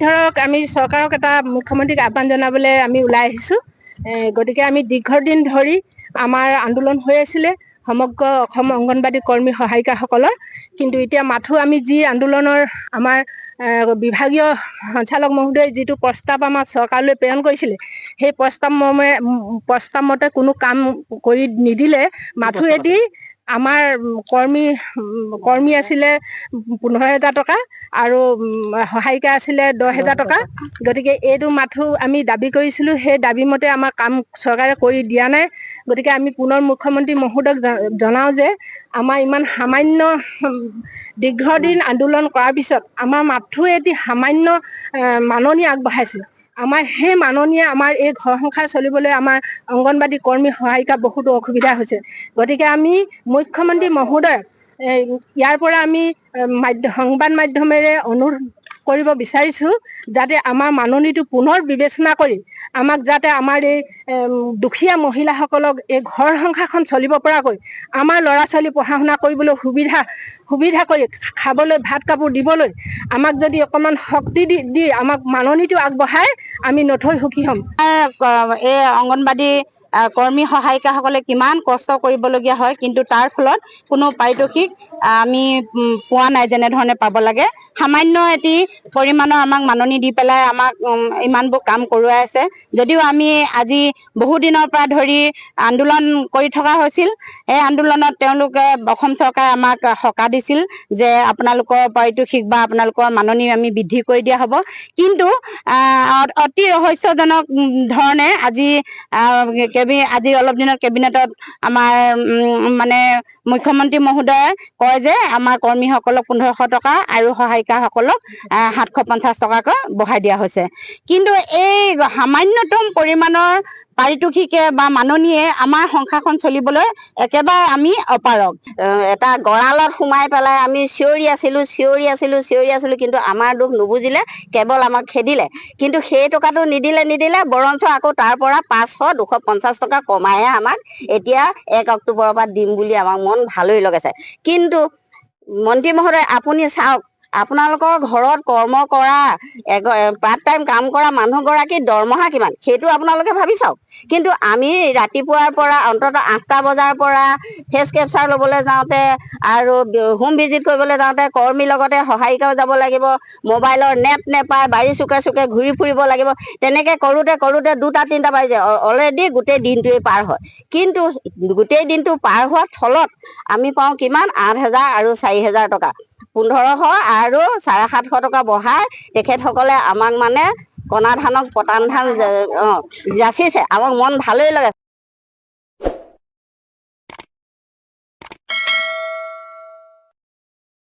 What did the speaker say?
ধৰক আমি চৰকাৰক এটা মুখ্যমন্ত্ৰীক আহ্বান জনাবলৈ আমি ওলাই আহিছোঁ। গতিকে আমি দীৰ্ঘদিন ধৰি আমাৰ আন্দোলন হৈ আছিলে সমগ্ৰ অসম অংগনবাদী কৰ্মী সহায়িকাসকলৰ। কিন্তু এতিয়া মাথো আমি যি আন্দোলনৰ আমাৰ বিভাগীয় সঞ্চালক মহোদয়ে যিটো প্ৰস্তাৱ আমাৰ চৰকাৰলৈ প্ৰেৰণ কৰিছিলে, সেই প্ৰস্তাৱ মতে কোনো কাম কৰি নিদিলে। মাথো এটি আমাৰ কৰ্মী আছিলে 15,000 টকা আৰু সহায়িকা আছিলে 10,000 টকা। গতিকে এইটো মাথো আমি দাবী কৰিছিলোঁ, সেই দাবী মতে আমাৰ কাম চৰকাৰে কৰি দিয়া নাই। গতিকে আমি পুনৰ মুখ্যমন্ত্ৰী মহোদয়ক জনাওঁ যে আমাৰ ইমান সামান্য দীৰ্ঘদিন আন্দোলন কৰাৰ পিছত আমাৰ মাথো এটি সামান্য মাননি আগবঢ়াইছে। আমাৰ সেই মাননীয়ে আমাৰ এই ঘৰ সংসাৰ চলিবলৈ আমাৰ অংগনবাদী কৰ্মী সহায়িকা বহুতো অসুবিধা হৈছে। গতিকে আমি মুখ্যমন্ত্ৰী মহোদয়ক ইয়াৰ পৰা আমি সংবাদ মাধ্যমেৰে অনুৰোধ কৰিব বিচাৰিছোঁ যাতে আমাৰ মাননীটো পুনৰ বিবেচনা কৰি আমাক যাতে আমাৰ এই দুখীয়া মহিলাসকলক এই ঘৰ সংসাৰখন চলিব পৰাকৈ আমাৰ ল'ৰা ছোৱালী পঢ়া শুনা কৰিবলৈ সুবিধা কৰি খাবলৈ ভাত কাপোৰ দিবলৈ আমাক যদি অকণমান শক্তি দি আমাক মাননীটো আগবঢ়াই আমি নথৈ সুখী হ'ম। এই অংগনবাদী কৰ্মী সহায়িকাসকলে কিমান কষ্ট কৰিবলগীয়া হয়, কিন্তু তাৰ ফলত কোনো পাৰিতোষিক আমি পোৱা নাই যেনেধৰণে পাব লাগে। সামান্য এটি পৰিমাণৰ আমাক মাননি দি পেলাই আমাক ইমানবোৰ কাম কৰোৱাই আছে। যদিও আমি আজি বহুদিনৰ পৰা ধৰি আন্দোলন কৰি থকা হৈছিল, এই আন্দোলনত তেওঁলোকে অসম চৰকাৰে আমাক সকাহ দিছিল যে আপোনালোকৰ পাৰিতোষিক বা আপোনালোকৰ মাননি আমি বৃদ্ধি কৰি দিয়া হ'ব। কিন্তু অতি ৰহস্যজনক ধৰণে আজি অলপ দিনত কেবিনেটত আমাৰ মানে মুখ্যমন্ত্ৰী মহোদয়ে কয় যে আমাৰ কৰ্মীসকলক 1500 টকা আৰু সহায়িকাসকলক 750 টকাকৈ বঢ়াই দিয়া হৈছে। কিন্তু এই সামান্যতম পৰিমাণৰ পাৰিতোষিকে বা মাননিয়ে আমাৰ সংসাৰখন চলিবলৈ একেবাৰে আমি অপাৰগ। এটা গঁৰালত সোমাই পেলাই আমি চিঞৰি আছিলোঁ, কিন্তু আমাৰ দুখ নুবুজিলে, কেৱল আমাক খেদিলে। কিন্তু সেই টকাটো নিদিলে বৰঞ্চ আকৌ তাৰ পৰা 500-250 টকা কমাইহে আমাক এতিয়া 1 অক্টোবৰৰ পৰা দিম বুলি আমাক মন ভালেই লগাইছে। কিন্তু মন্ত্ৰী মহোদয় আপুনি চাওক, আপোনালোকৰ ঘৰত কৰ্ম কৰা পাৰ্ট টাইম কাম কৰা মানুহগৰাকীৰ দৰমহা কিমান সেইটো আপোনালোকে ভাবি চাওক। কিন্তু আমি ৰাতিপুৱাৰ পৰা অন্ততঃ 8টা বজাৰ পৰা ফেচ কেপচাৰ ল'বলৈ যাওঁতে আৰু হোম ভিজিট কৰিবলৈ যাওঁতে কৰ্মীৰ লগতে সহায়িকাও যাব লাগিব, মোবাইলৰ নেট নেপায়, বাৰী চুকে চুকে ঘূৰি ফুৰিব লাগিব। তেনেকৈ কৰোঁতে 2টা-3টা বাজি যায়, অলৰেডি গোটেই দিনটোৱে পাৰ হয়। কিন্তু গোটেই দিনটো পাৰ হোৱাৰ ফলত আমি পাওঁ কিমান 8,000 আৰু 4,000 টকা, 1500 আৰু 750 টকা বঢ়াই তেখেতসকলে আমাক মানে কণা ধানক পতান ধান যাচিছে। আমাক মন ভালেই লাগে।